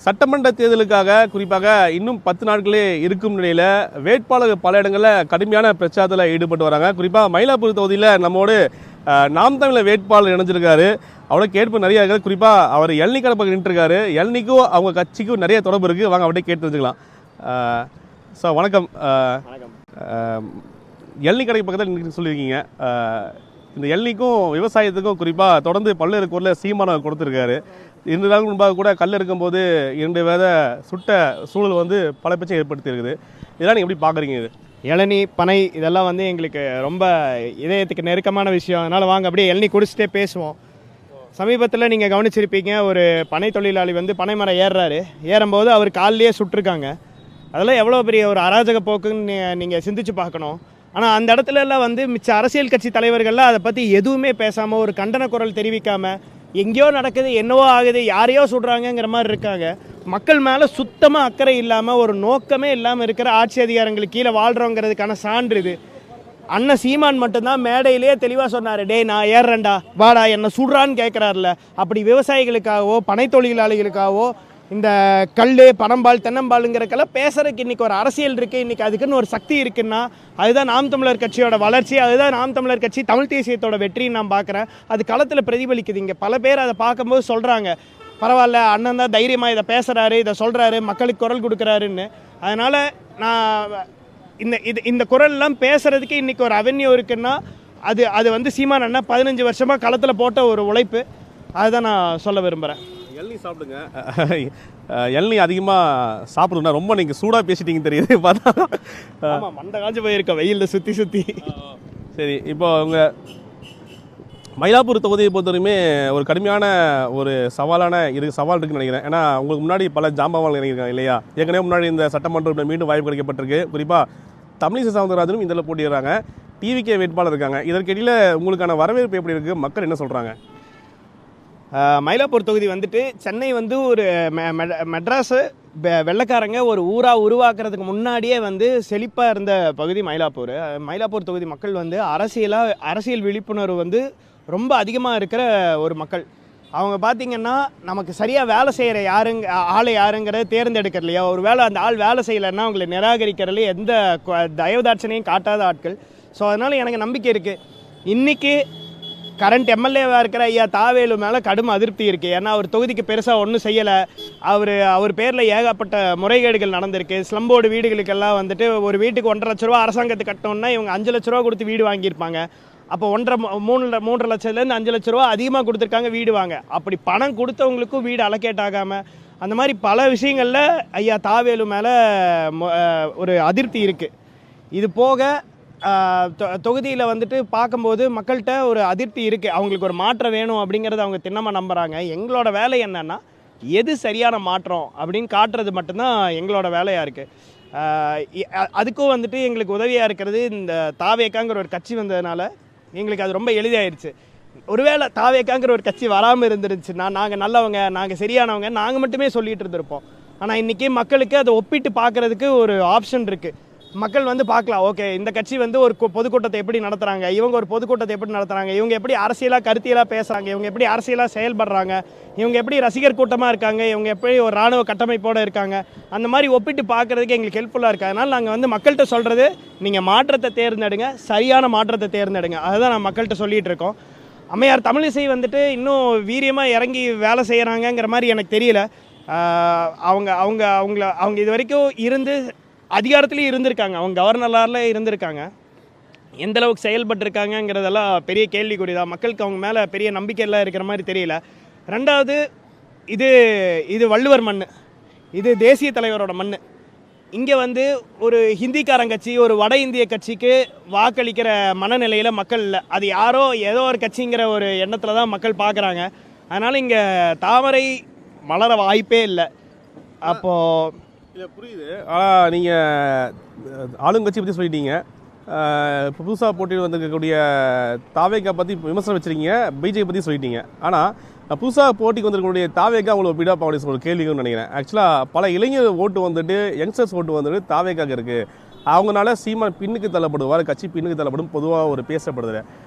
சட்டமன்ற தேர்தலுக்காக குறிப்பாக இன்னும் 10 நாட்களே இருக்கும் நிலையில் வேட்பாளர் பல இடங்களில் கடுமையான பிரச்சாரத்தில் ஈடுபட்டு வராங்க. குறிப்பாக மயிலாப்பூர் தொகுதியில் நம்மோடு நாம் தமிழர் வேட்பாளர் இணைஞ்சிருக்காரு. அவரோட கேட்பு நிறைய இருக்குது. குறிப்பாக அவர் எல்னி கடை பக்கம் நின்றுருக்காரு. எல்னிக்கும் அவங்க கட்சிக்கும் நிறைய தொடர்பு இருக்குது. வாங்க அப்படியே கேட்டு தெரிஞ்சுக்கலாம். சார் வணக்கம். எல்னி கடை பக்கத்தில் நின்று சொல்லியிருக்கீங்க. இந்த எல்னிக்கும் விவசாயத்துக்கும் குறிப்பாக தொடர்ந்து பல்வேறு குரலில் சீமானவர் கொடுத்துருக்காரு. 2 நாள் முன்பாக கூட கல் இருக்கும்போது 2 வேத சுட்ட சூழல் பல பிரச்சனை ஏற்படுத்தி இருக்குது. இதெல்லாம் நீங்கள் எப்படி பார்க்குறீங்க? இது இளநீ பனை இதெல்லாம் எங்களுக்கு ரொம்ப இதயத்துக்கு நெருக்கமான விஷயம். அதனால் வாங்க அப்படியே இளநீ குடிச்சிட்டே பேசுவோம். சமீபத்தில் நீங்கள் கவனிச்சிருப்பீங்க, ஒரு பனை தொழிலாளி பனை மரம் ஏறும்போது அவர் காலிலேயே சுட்டிருக்காங்க. அதெல்லாம் எவ்வளோ பெரிய ஒரு அராஜக போக்குன்னு நீங்கள் சிந்திச்சு பார்க்கணும். ஆனால் அந்த இடத்துலலாம் மிச்ச அரசியல் கட்சி தலைவர்கள்லாம் அதை பற்றி எதுவுமே பேசாமல், ஒரு கண்டன குரல் தெரிவிக்காமல், எங்கேயோ நடக்குது, என்னவோ ஆகுது, யாரையோ சுடுறாங்கங்கிற மாதிரி இருக்காங்க. மக்கள் மேலே சுத்தமாக அக்கறை இல்லாமல், ஒரு நோக்கமே இல்லாமல் இருக்கிற ஆட்சி அதிகாரங்களுக்கு கீழே வாழ்கிறோங்கிறதுக்கான சான்று இது. அண்ணன் சீமான் மட்டும்தான் மேடையிலேயே தெளிவாக சொன்னார், டே நான் ஏறுறேன்டா வாடா என்னை சுடுறான்னு கேட்குறாருல. அப்படி விவசாயிகளுக்காகவோ பனை தொழிலாளிகளுக்காகவோ இந்த கல் பனம்பால் தென்னம்பாலுங்கிறக்கெல்லாம் பேசுறதுக்கு இன்றைக்கி ஒரு அரசியல் இருக்குது, இன்றைக்கி அதுக்குன்னு ஒரு சக்தி இருக்குன்னா அதுதான் நாம் தமிழர் கட்சியோட வளர்ச்சி, அதுதான் நாம் தமிழர் கட்சி தமிழ் தேசியத்தோட வெற்றின்னு நான் பார்க்குறேன். அது களத்தில் பிரதிபலிக்குது. இங்கே பல பேர் அதை பார்க்கும்போது சொல்கிறாங்க, பரவாயில்ல அண்ணன் தான் தைரியமாக இதை பேசுகிறாரு, இதை சொல்கிறாரு, மக்களுக்கு குரல் கொடுக்குறாருன்னு. அதனால் நான் இந்த குரல்லாம் பேசுகிறதுக்கு இன்றைக்கி ஒரு அவென்யூ இருக்குன்னா அது சீமான் அண்ணன் 15 வருஷமாக களத்தில் போட்ட ஒரு உழைப்பு. அதுதான் நான் சொல்ல விரும்புகிறேன். எல்னி சாப்பிடுங்க. எல்னி அதிகமாக சாப்பிடுங்க. ரொம்ப நீங்கள் சூடாக பேசிட்டீங்க தெரியுது பார்த்தா. ஆமாம், மண்டை காஞ்சு போயிருக்க வெயிலில் சுற்றி சரி, இப்போ உங்கள் மயிலாப்பூர் தொகுதியை பொறுத்தவரையுமே ஒரு கடுமையான ஒரு சவால் இருக்குன்னு நினைக்கிறேன். ஏன்னா உங்களுக்கு முன்னாடி பல ஜாம்பவான் நினைக்கிறாங்க இல்லையா? ஏற்கனவே முன்னாடி இந்த சட்டமன்ற மீண்டும் வாய்ப்பு கிடைக்கப்பட்டிருக்கு. குறிப்பாக தமிழிசை சவுந்தரராஜனும் இதில் போட்டிடுறாங்க. டிவிகே வேட்பாளர் இருக்காங்க. இதற்கிடையில் உங்களுக்கான வரவேற்பு எப்படி இருக்குது? மக்கள் என்ன சொல்கிறாங்க? மயிலாப்பூர் தொகுதி சென்னை ஒரு மெட்ராஸு வெள்ளைக்காரங்க ஒரு ஊராக உருவாக்குறதுக்கு முன்னாடியே செழிப்பாக இருந்த பகுதி மயிலாப்பூர். மயிலாப்பூர் தொகுதி மக்கள் அரசியல் விழிப்புணர்வு ரொம்ப அதிகமாக இருக்கிற ஒரு மக்கள். அவங்க பார்த்திங்கன்னா நமக்கு சரியாக வேலை செய்கிற ஆளை யாருங்கிறத தேர்ந்தெடுக்கிறலையா, ஒரு வேளை அந்த ஆள் வேலை செய்யலைன்னா அவங்களை நிராகரிக்கிறதுல எந்த தயவுதாட்சணையும் காட்டாத ஆட்கள். ஸோ அதனால் எனக்கு நம்பிக்கை இருக்குது. இன்றைக்கி கரண்ட் எம்எல்ஏவாக இருக்கிற ஐயா தாவேலு மேலே கடும் அதிருப்தி இருக்குது. ஏன்னா அவர் தொகுதிக்கு பெருசாக ஒன்றும் செய்யலை. அவர் பேரில் ஏகப்பட்ட முறைகேடுகள் நடந்திருக்கு. ஸ்லம்போர்டு வீடுகளுக்கெல்லாம் ஒரு வீட்டுக்கு 1.5 லட்ச ரூபா அரசாங்கத்துக்கு கட்டணும்னா இவங்க 5 லட்ச ரூபா கொடுத்து வீடு வாங்கியிருப்பாங்க. அப்போ 3.5 லட்சத்துலேருந்து 5 லட்ச ரூபா அதிகமாக கொடுத்துருக்காங்க வீடு வாங்க. அப்படி பணம் கொடுத்தவங்களுக்கும் வீடு அலோகேட் ஆகாமல் அந்த மாதிரி பல விஷயங்களில் ஐயா தாவேலு மேலே ஒரு அதிருப்தி இருக்குது. இது போக தொகுதியில் பார்க்கும்போது மக்கள்கிட்ட ஒரு அதிருப்தி இருக்குது. அவங்களுக்கு ஒரு மாற்றம் வேணும் அப்படிங்கிறத அவங்க திண்ணமாக நம்புகிறாங்க. எங்களோட வேலை என்னென்னா எது சரியான மாற்றம் அப்படின்னு காட்டுறது மட்டும்தான் எங்களோட வேலையாக இருக்குது. அதுக்கும் எங்களுக்கு உதவியாக இருக்கிறது இந்த தாவேக்காங்கிற ஒரு கட்சி வந்ததுனால எங்களுக்கு அது ரொம்ப எளிதாகிடுச்சு. ஒருவேளை தாவேக்காங்கிற ஒரு கட்சி வராமல் இருந்துருந்துச்சுன்னா நாங்கள் நல்லவங்க, நாங்கள் சரியானவங்க, நாங்கள் மட்டுமே சொல்லிகிட்டு இருந்திருப்போம். ஆனால் இன்றைக்கி மக்களுக்கு அதை ஒப்பிட்டு பார்க்குறதுக்கு ஒரு ஆப்ஷன் இருக்குது. மக்கள் பார்க்கலாம், ஓகே இந்த கட்சி ஒரு பொதுக்கூட்டத்தை எப்படி நடத்துகிறாங்க, இவங்க ஒரு பொதுக்கூட்டத்தை எப்படி நடத்துகிறாங்க, இவங்க எப்படி அரசியலாக கருத்தியலாக பேசுகிறாங்க, இவங்க எப்படி அரசியலாக செயல்படுறாங்க, இவங்க எப்படி ரசிகர் கூட்டமாக இருக்காங்க, இவங்க எப்படி ஒரு இராணுவ கட்டமைப்போடு இருக்காங்க, அந்த மாதிரி ஒப்பிட்டு பார்க்குறதுக்கு எங்களுக்கு ஹெல்ப்ஃபுல்லாக இருக்குது. அதனால் நாங்கள் மக்கள்கிட்ட சொல்கிறது, நீங்கள் மாற்றத்தை தேர்ந்தெடுங்க, சரியான மாற்றத்தை தேர்ந்தெடுங்க. அதுதான் நான் மக்கள்கிட்ட சொல்லிகிட்டு இருக்கோம். அம்மையார் தமிழிசை இன்னும் வீரியமாக இறங்கி வேலை செய்கிறாங்கங்கிற மாதிரி எனக்கு தெரியல. அவங்க இது வரைக்கும் அதிகாரத்துலேயும் இருந்திருக்காங்க, அவங்க கவர்னரால் இருந்திருக்காங்க. எந்தளவுக்கு செயல்பட்டுருக்காங்கங்கிறதெல்லாம் பெரிய கேள்விக்குறி தான். மக்களுக்கு அவங்க மேலே பெரிய நம்பிக்கையெல்லாம் இருக்கிற மாதிரி தெரியல. ரெண்டாவது, இது வள்ளுவர் மண், இது தேசிய தலைவரோட மண். இங்கே ஒரு ஹிந்திக்காரன் கட்சி, ஒரு வட இந்திய கட்சிக்கு வாக்களிக்கிற மனநிலையில் மக்கள் இல்லை. அது யாரோ ஏதோ ஒரு கட்சிங்கிற ஒரு எண்ணத்தில் தான் மக்கள் பார்க்குறாங்க. அதனால் இங்கே தாமரை மலர வாய்ப்பே இல்லை. அப்போது இல்லை, புரியுது. ஆனால் நீங்கள் ஆளுங்கட்சி பற்றி சொல்லிட்டீங்க. இப்போ புதுசாக போட்டியில் வந்திருக்கக்கூடிய தாவேக்கா பற்றி விமர்சனம் வச்சுருக்கீங்க, பிஜேபி பற்றி சொல்லிட்டீங்க. ஆனால் புதுசாக போட்டிக்கு வந்திருக்கக்கூடிய தாவேக்கா உங்களுக்கு ஒப்பிடாப்பா அப்படி ஒரு கேள்வின்னு நினைக்கிறேன். ஆக்சுவலாக பல இளைஞர் ஓட்டு யங்ஸ்டர்ஸ் ஓட்டு தாவேக்காக இருக்குது. அவங்களால சீமான் பின்னுக்கு தள்ளப்படுவார், கட்சி பின்னுக்கு தள்ளப்படும் பொதுவாக ஒரு பேசப்படுது.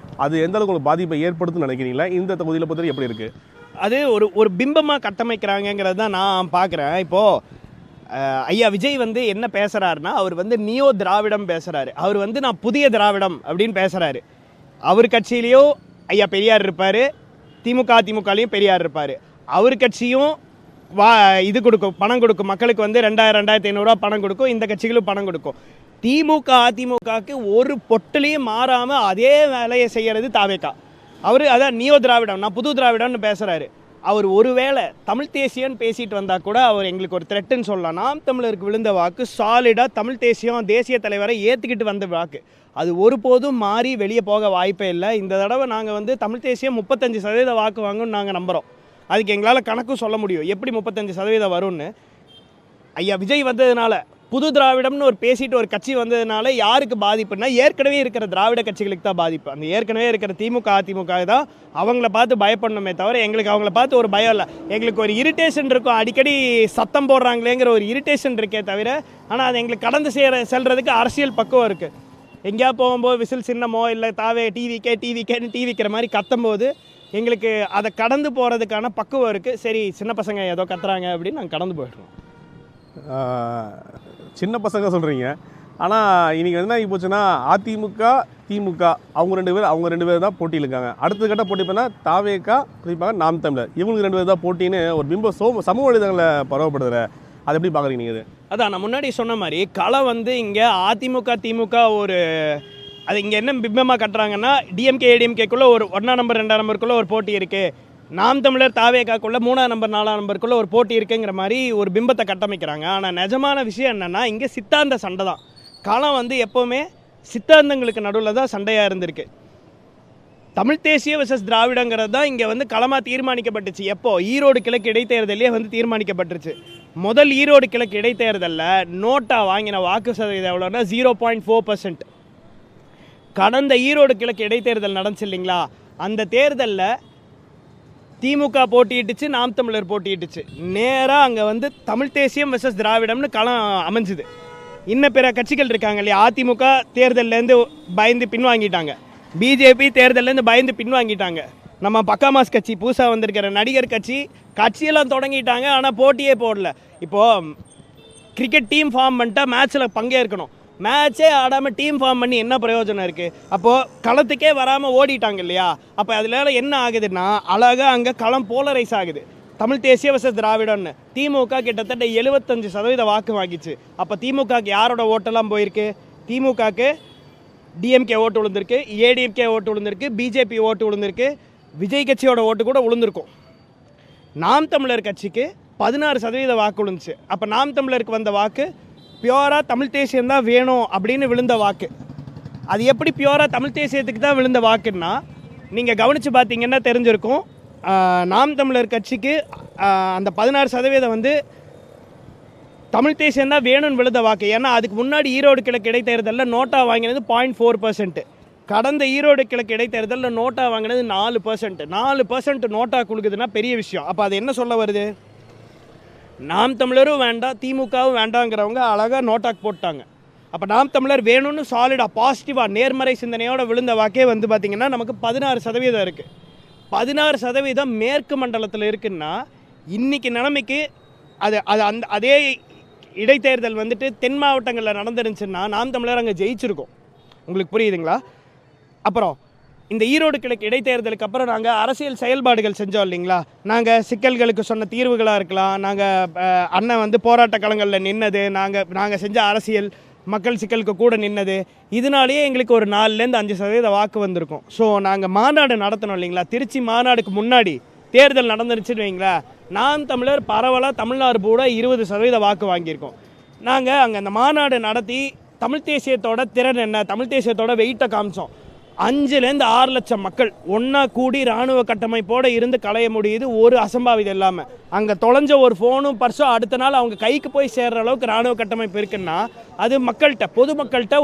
அது எந்த அளவுக்கு உங்களுக்கு பாதிப்பை ஏற்படுத்துன்னு நினைக்கிறீங்களா? இந்த தொகுதியில் பொறுத்தவரை எப்படி இருக்குது? அது ஒரு ஒரு பிம்பமாக கட்டமைக்கிறாங்கங்கிறது தான் நான் பார்க்குறேன். இப்போது ஐயா விஜய் வந்து என்ன பேசுகிறாருன்னா, அவர் வந்து நியோ திராவிடம் பேசுகிறாரு. அவர் வந்து நான் புதிய திராவிடம் அப்படின்னு பேசுகிறாரு. அவர் கட்சியிலையும் ஐயா பெரியார் இருப்பார், திமுகலையும் பெரியார் இருப்பார். அவர் கட்சியும் இது கொடுக்கும், பணம் கொடுக்கும், மக்களுக்கு வந்து 2500 பணம் கொடுக்கும், இந்த கட்சிகளும் பணம் கொடுக்கும். அதிமுகவுக்கு ஒரு பொட்டுலையும் மாறாமல் அதே வேலையை செய்கிறது தாவேகா. அவர் அதான் நியோ திராவிடம், நான் புது திராவிடம்னு பேசுகிறாரு. அவர் ஒருவேளை தமிழ் தேசியம்னு பேசிட்டு வந்தால் கூட அவர் எங்களுக்கு ஒரு த்ரெட்டுன்னு சொல்லலாம். நாம் தமிழருக்கு விழுந்த வாக்கு சாலிடாக தமிழ் தேசிய தலைவரை ஏற்றுக்கிட்டு வந்த வாக்கு. அது ஒருபோதும் மாறி வெளியே போக வாய்ப்பே இல்லை. இந்த தடவை நாங்கள் வந்து தமிழ் தேசியம் 35% வாக்கு வாங்கும்னு நாங்கள் நம்புகிறோம். அதுக்கு எங்களால் கணக்கும் சொல்ல முடியும் எப்படி 35% வரும்னு. ஐயா விஜய் வந்ததுனால, புது திராவிடம்னு ஒரு பேசிட்டு ஒரு கட்சி வந்ததுனால யாருக்கு பாதிப்புன்னா, ஏற்கனவே இருக்கிற திராவிட கட்சிகளுக்கு தான் பாதிப்பு. அந்த ஏற்கனவே இருக்கிற அதிமுக தான் அவங்கள பார்த்து பயப்படணுமே தவிர எங்களுக்கு அவங்கள பார்த்து ஒரு பயம் இல்லை. எங்களுக்கு ஒரு இரிட்டேஷன் இருக்கும், அடிக்கடி சத்தம் போடுறாங்களேங்கிற ஒரு இரிட்டேஷன் இருக்கே தவிர, ஆனால் அது எங்களுக்கு கடந்து செல்றதுக்கு அரசியல் பக்குவம் இருக்குது. எங்கேயா போகும்போது விசில் சின்னமோ இல்லை தாவே டிவிக்கேன்னு டிவிக்கிற மாதிரி கத்தும்போது எங்களுக்கு அதை கடந்து போகிறதுக்கான பக்குவம் இருக்குது. சரி, சின்ன பசங்க ஏதோ கத்துறாங்க அப்படின்னு நாங்கள் கடந்து போயிடுறோம். சின்ன பசங்க சொல்கிறீங்க, ஆனால் இன்றைக்கி என்ன ஆகி போச்சுன்னா, அதிமுக திமுக அவங்க ரெண்டு பேர் தான் போட்டியில் இருக்காங்க. அடுத்த கட்ட போட்டி பண்ணால் தாவேகா, குறிப்பாக நாம் தமிழர், இவங்களுக்கு 2 பேர் தான் போட்டின்னு ஒரு பிம்பம் சமூக வலைதளங்களில் பரவப்படுதுற. அதை எப்படி பார்க்குறீங்க நீங்கள்? அதான் நான் முன்னாடி சொன்ன மாதிரி களம் வந்து இங்கே அதிமுக திமுக ஒரு அது இங்கே என்ன பிம்பமாக கட்டுறாங்கன்னா, டிஎம்கே ஏடிஎம்கேக்குள்ளே ஒரு 1ஆம் நம்பர் 2ஆம் நம்பருக்குள்ளே ஒரு போட்டி இருக்குது, நாம் தமிழர் தாவேகாக்குள்ளே 3ஆம் நம்பர் 4ஆம் நம்பருக்குள்ளே ஒரு போட்டி இருக்குங்கிற மாதிரி ஒரு பிம்பத்தை கட்டமைக்கிறாங்க. ஆனால் நிஜமான விஷயம் என்னென்னா, இங்கே சித்தாந்த சண்டை தான். களம் வந்து எப்போவுமே சித்தாந்தங்களுக்கு நடுவில் தான் சண்டையாக இருந்திருக்கு. தமிழ் தேசிய வெர்சஸ் திராவிடங்கிறது தான் இங்கே வந்து களமாக தீர்மானிக்கப்பட்டுச்சு. எப்போ ஈரோடு கிழக்கு இடைத்தேர்தலே வந்து தீர்மானிக்கப்பட்டுருச்சு. முதல் ஈரோடு கிழக்கு இடைத்தேர்தலில் நோட்டா வாங்கின வாக்கு சதவீதம் எவ்வளோன்னா 0.4%. கடந்த ஈரோடு கிழக்கு இடைத்தேர்தல் நடந்துச்சு இல்லைங்களா, அந்த தேர்தலில் திமுக போட்டியிட்டுச்சு, நாம் தமிழர் போட்டியிட்டுச்சு. நேராக அங்கே வந்து தமிழ் தேசியம் வெர்சஸ் திராவிடம்னு களம் அமைஞ்சுது. இன்னும் பிற கட்சிகள் இருக்காங்க இல்லையா, அதிமுக தேர்தலேருந்து பயந்து பின்வாங்கிட்டாங்க, பிஜேபி தேர்தலேருந்து பயந்து பின்வாங்கிட்டாங்க, நம்ம பக்காமாஸ் கட்சி புதுசாக வந்திருக்கிற நடிகர் கட்சியெல்லாம் தொடங்கிட்டாங்க, ஆனால் போட்டியே போடல. இப்போது கிரிக்கெட் டீம் ஃபார்ம் பண்ணிட்டா மேட்ச்சில் பங்கேற்கணும், மேட்சே ஆடாமல் டீம் ஃபார்ம் பண்ணி என்ன பிரயோஜனம் இருக்குது? அப்போது களத்துக்கே வராமல் ஓடிட்டாங்க இல்லையா. அப்போ அதில் என்ன ஆகுதுன்னா, அழகாக அங்கே களம் போலரைஸ் ஆகுது. தமிழ் தேசிய வெர்சஸ் திராவிடம்னு திமுக கிட்டத்தட்ட 75% வாக்கு வாங்கிச்சு. அப்போ திமுகக்கு யாரோட ஓட்டெல்லாம் போயிருக்கு? திமுகக்கு டிஎம்கே ஓட்டு விழுந்திருக்கு, ஏடிஎம்கே ஓட்டு விழுந்திருக்கு, பிஜேபி ஓட்டு விழுந்திருக்கு, விஜய் கட்சியோட ஓட்டு கூட விழுந்திருக்கும். நாம் தமிழர் கட்சிக்கு 16% வாக்கு விழுந்துச்சு. அப்போ நாம் தமிழருக்கு வந்த வாக்கு பியூராக தமிழ் தேசியம்தான் வேணும் அப்படின்னு விழுந்த வாக்கு. அது எப்படி பியூராக தமிழ் தேசியத்துக்கு தான் விழுந்த வாக்குன்னா, நீங்கள் கவனித்து பார்த்தீங்கன்னா தெரிஞ்சிருக்கும். நாம் தமிழர் கட்சிக்கு அந்த 16% வந்து தமிழ் தேசியம்தான் வேணும்னு விழுந்த வாக்கு. ஏன்னா அதுக்கு முன்னாடி ஈரோடு கிழக்கு இடைத்தேர்தலில் நோட்டா வாங்கினது 0.4%. கடந்த ஈரோடு கிழக்கு இடைத்தேர்தலில் நோட்டா வாங்கினது 4%. 4% நோட்டா கொடுக்குதுன்னா பெரிய விஷயம். அப்போ அது என்ன சொல்ல வருது? நாம் தமிழரும் வேண்டாம், திமுகவும் வேண்டாங்கிறவங்க அழகாக நோட்டாக்கு போட்டாங்க. அப்போ நாம் தமிழர் வேணும்னு சாலிடாக பாசிட்டிவாக நேர்மறை சிந்தனையோடு விழுந்த வாக்கே வந்து பார்த்திங்கன்னா நமக்கு 16% இருக்குது. 16% மேற்கு மண்டலத்தில் இருக்குன்னா, இன்றைக்கி நிலைமைக்கு அது அதே இடைத்தேர்தல் வந்துட்டு தென் மாவட்டங்களில் நடந்துருந்துச்சுன்னா நாம் தமிழர் அங்கே ஜெயிச்சிருக்கோம். உங்களுக்கு புரியுதுங்களா? அப்புறம் இந்த ஈரோடு கிழக்கு இடைத்தேர்தலுக்கு அப்புறம் நாங்கள் அரசியல் செயல்பாடுகள் செஞ்சோம் இல்லைங்களா. நாங்கள் சிக்கல்களுக்கு சொன்ன தீர்வுகளாக இருக்கலாம், நாங்கள் அண்ணன் வந்து போராட்ட களங்களில் நின்னது, நாங்கள் செஞ்ச அரசியல் மக்கள் சிக்கலுக்கு கூட நின்னது, இதனாலேயே எங்களுக்கு ஒரு 4-5% வாக்கு வந்திருக்கும். ஸோ நாங்கள் மாநாடு நடத்தணும் இல்லைங்களா, திருச்சி மாநாடுக்கு முன்னாடி தேர்தல் நடந்துருச்சுன்னு வைங்களா, நாம் தமிழர் பரவலாக தமிழ்நாடு கூட 20% வாக்கு வாங்கியிருக்கோம். நாங்கள் அங்கே அந்த மாநாடு நடத்தி தமிழ் தேசியத்தோட திறன் என்ன, தமிழ் தேசியத்தோட வெயிட்டை காமிச்சோம். 5-6 லட்சம் மக்கள் ஒன்றா கூடி இராணுவ கட்டமைப்போடு இருந்து களைய முடியுது, ஒரு அசம்பாவிதம் இல்லாமல். அங்கே தொலைஞ்ச ஒரு ஃபோனும் பர்ஸும் அடுத்த நாள் அவங்க கைக்கு போய் சேர்கிற அளவுக்கு இராணுவ கட்டமைப்பு இருக்குன்னா, அது மக்கள்கிட்ட பொதுமக்கள்கிட்ட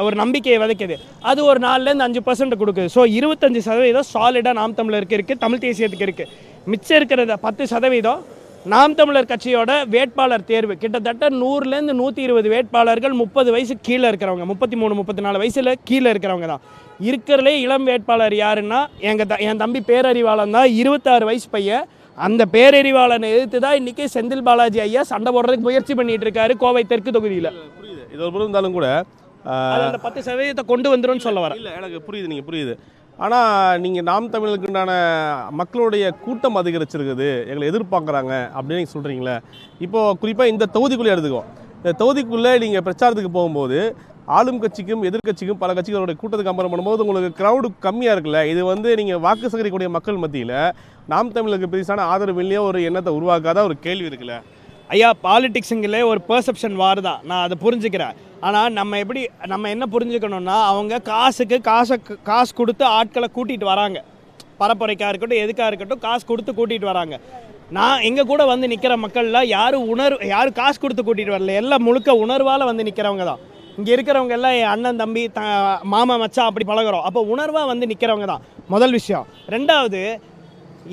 ஒரு நம்பிக்கையை விதைக்குது. அது ஒரு 4-5% கொடுக்குது. ஸோ 25% சாலிடாக நாம் தமிழருக்கு இருக்குது, தமிழ் தேசியத்துக்கு இருக்குது. மிச்சம் இருக்கிற 10% நாம் தமிழர் கட்சியோட வேட்பாளர் தேர்வு கிட்டத்தட்ட 100லேருந்து 120 வேட்பாளர்கள் 30 வயசு கீழே இருக்கிறவங்க, 33 34 வயசில் கீழே இருக்கிறவங்க தான். இருக்கிறதுலே இளம் வேட்பாளர் யாருன்னா என் தம்பி பேரறிவாளன் தான், 26 வயசு பையன். அந்த பேரறிவாளனை எதிர்த்து தான் இன்றைக்கி செந்தில் பாலாஜி ஐயா சண்டை போடுறதுக்கு முயற்சி பண்ணிட்டு இருக்காரு கோவை தெற்கு தொகுதியில். புரியுது, இது ஒரு புறம் இருந்தாலும் கூட அந்த 10% கொண்டு வந்துடும் சொல்ல வரேன். இல்லை, எனக்கு புரியுது, நீங்கள் புரியுது. ஆனால் நீங்கள் நாம் தமிழுக்குண்டான மக்களுடைய கூட்டம் அதிகரிச்சிருக்குது, எங்களை எதிர்பார்க்குறாங்க அப்படின்னு நீங்கள் சொல்கிறீங்களே. இப்போது குறிப்பாக இந்த தொகுதிக்குள்ளே எடுத்துக்கோ, இந்த தொகுதிக்குள்ளே நீங்கள் பிரச்சாரத்துக்கு போகும்போது ஆளும் கட்சிக்கும் எதிர்கட்சிக்கும் பல கட்சிகளுடைய கூட்டத்துக்கு கம்பேர் பண்ணும்போது உங்களுக்கு க்ரௌடு கம்மியாக இருக்குல்ல. இது வந்து நீங்கள் வாக்கு சேகரிக்கக்கூடிய மக்கள் மத்தியில் நாம் தமிழுக்கு பெருசான ஆதரவு இல்லையோ ஒரு எண்ணத்தை உருவாக்காத ஒரு கேள்வி இருக்குல்ல. ஐயா, பாலிடிக்ஸுங்களே ஒரு பெர்செப்ஷன் வார் தான், நான் அதை புரிஞ்சுக்கிறேன். ஆனால் நம்ம என்ன புரிஞ்சுக்கணும்னா, அவங்க காசு கொடுத்து ஆட்களை கூட்டிகிட்டு வராங்க. பரப்புரைக்காக இருக்கட்டும், எதுக்காக இருக்கட்டும், காசு கொடுத்து கூட்டிகிட்டு வராங்க. நான் எங்கள் கூட வந்து நிற்கிற மக்கள்லாம் யாரும் காசு கொடுத்து கூட்டிகிட்டு வரல, எல்லாம் முழுக்க உணர்வால் வந்து நிற்கிறவங்க தான். இங்கே இருக்கிறவங்க எல்லாம் என் அண்ணன் தம்பி மாமா மச்சான் அப்படி பழகிறோம். அப்போ உணர்வாக வந்து நிற்கிறவங்க தான் முதல் விஷயம். ரெண்டாவது,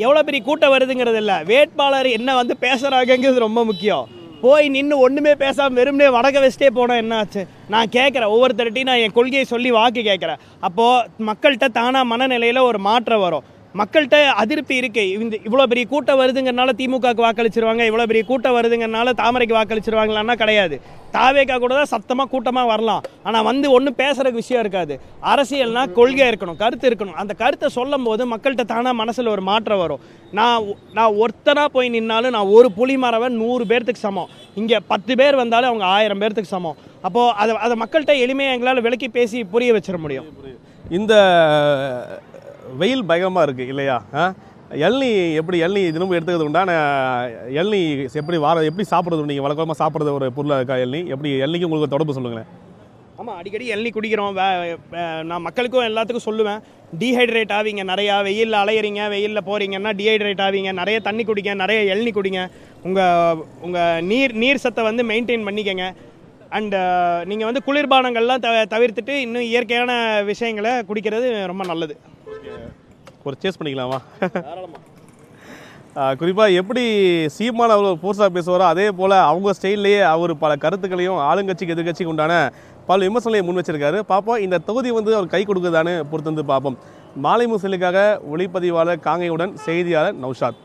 எவ்வளோ பெரிய கூட்டம் வருதுங்கிறது இல்லை, வேட்பாளர் என்ன வந்து பேசுகிறாங்கங்கிறது ரொம்ப முக்கியம். போய் நின்று ஒன்றுமே பேசாமல் வெறுமனே வடக்க வச்சுட்டே போனால் என்ன ஆச்சு? நான் கேட்குறேன், ஒவ்வொருத்தர்ட்டையும் நான் என் கொள்கையை சொல்லி வாக்கு கேட்குறேன். அப்போது மக்கள்கிட்ட தானாக மனநிலையில் ஒரு மாற்றம் வரும். மக்கள்கிட்ட அதிருப்தி இருக்கு. இவ்வளோ பெரிய கூட்டம் வருதுங்கிறனால திமுகவுக்கு வாக்களிச்சிருவாங்க, இவ்வளோ பெரிய கூட்டம் வருதுங்கிறனால தாமரைக்கு வாக்களிச்சிருவாங்களான்னா கிடையாது. தாவேக்கா கூட தான் சத்தமாக கூட்டமாக வரலாம், ஆனால் வந்து ஒன்றும் பேசுகிறதுக்கு விஷயம் இருக்காது. அரசியல்னா கொள்கை இருக்கணும், கருத்து இருக்கணும். அந்த கருத்தை சொல்லும் போது மக்கள்கிட்ட தானாக மனசில் ஒரு மாற்றம் வரும். நான் ஒருத்தனாக போய் நின்னாலும் நான் ஒரு புலி மரவன் 100 பேர்த்துக்கு சமம். இங்கே 10 பேர் வந்தாலும் அவங்க 1000 பேர்த்துக்கு சமம். அப்போது அதை மக்கள்கிட்ட எளிமையாக எங்களால் விளக்கி பேசி புரிய வச்சிட முடியும். இந்த வெயில் பயங்கரமாக இருக்குது இல்லையா? இளநீ இளநீ தினமும் எடுத்துக்கிறது உண்டான இளநீ எப்படி சாப்பிட்றது? நீங்கள் வழக்கமாக சாப்பிட்றது ஒரு பொருளாக இருக்கா இளநீ? எப்படி இளநிக்கு உங்களுக்கு தொடர்பு சொல்லுங்களேன். ஆமாம், அடிக்கடி இளநீ குடிக்கிறோம். நான் மக்களுக்கும் எல்லாத்துக்கும் சொல்லுவேன், டீஹைட்ரேட் ஆவீங்க, நிறையா வெயிலில் அலையிறீங்க, வெயிலில் போகிறீங்கன்னா டீஹைட்ரேட் ஆவீங்க, நிறைய தண்ணி குடிங்க, நிறைய இளநீ குடிங்க. உங்கள் நீர் சத்தை வந்து மெயின்டைன் பண்ணிக்கங்க. அண்டு நீங்கள் வந்து குளிர்பானங்கள்லாம் தவிர்த்துட்டு இன்னும் இயற்கையான விஷயங்களை குடிக்கிறது ரொம்ப நல்லது. ஒரு சேஸ் பண்ணிக்கலாமா? குறிப்பாக எப்படி சீமான் அவர் ஃபோர்ஸாக பேசுவாரோ அதே போல் அவங்க ஸ்டைல்லையே அவர் பல கருத்துக்களையும் ஆளுங்கட்சிக்கு எதிர்கட்சிக்கு உண்டான பல விமர்சனங்களையும் முன் வச்சிருக்காரு. பார்ப்போம் இந்த தொகுதி வந்து அவர் கை கொடுக்குதான்னு பொறுத்து வந்து பார்ப்போம். மாலை முசலுக்காக ஒளிப்பதிவாளர் காங்கையுடன் செய்தியாளர் நௌஷாத்.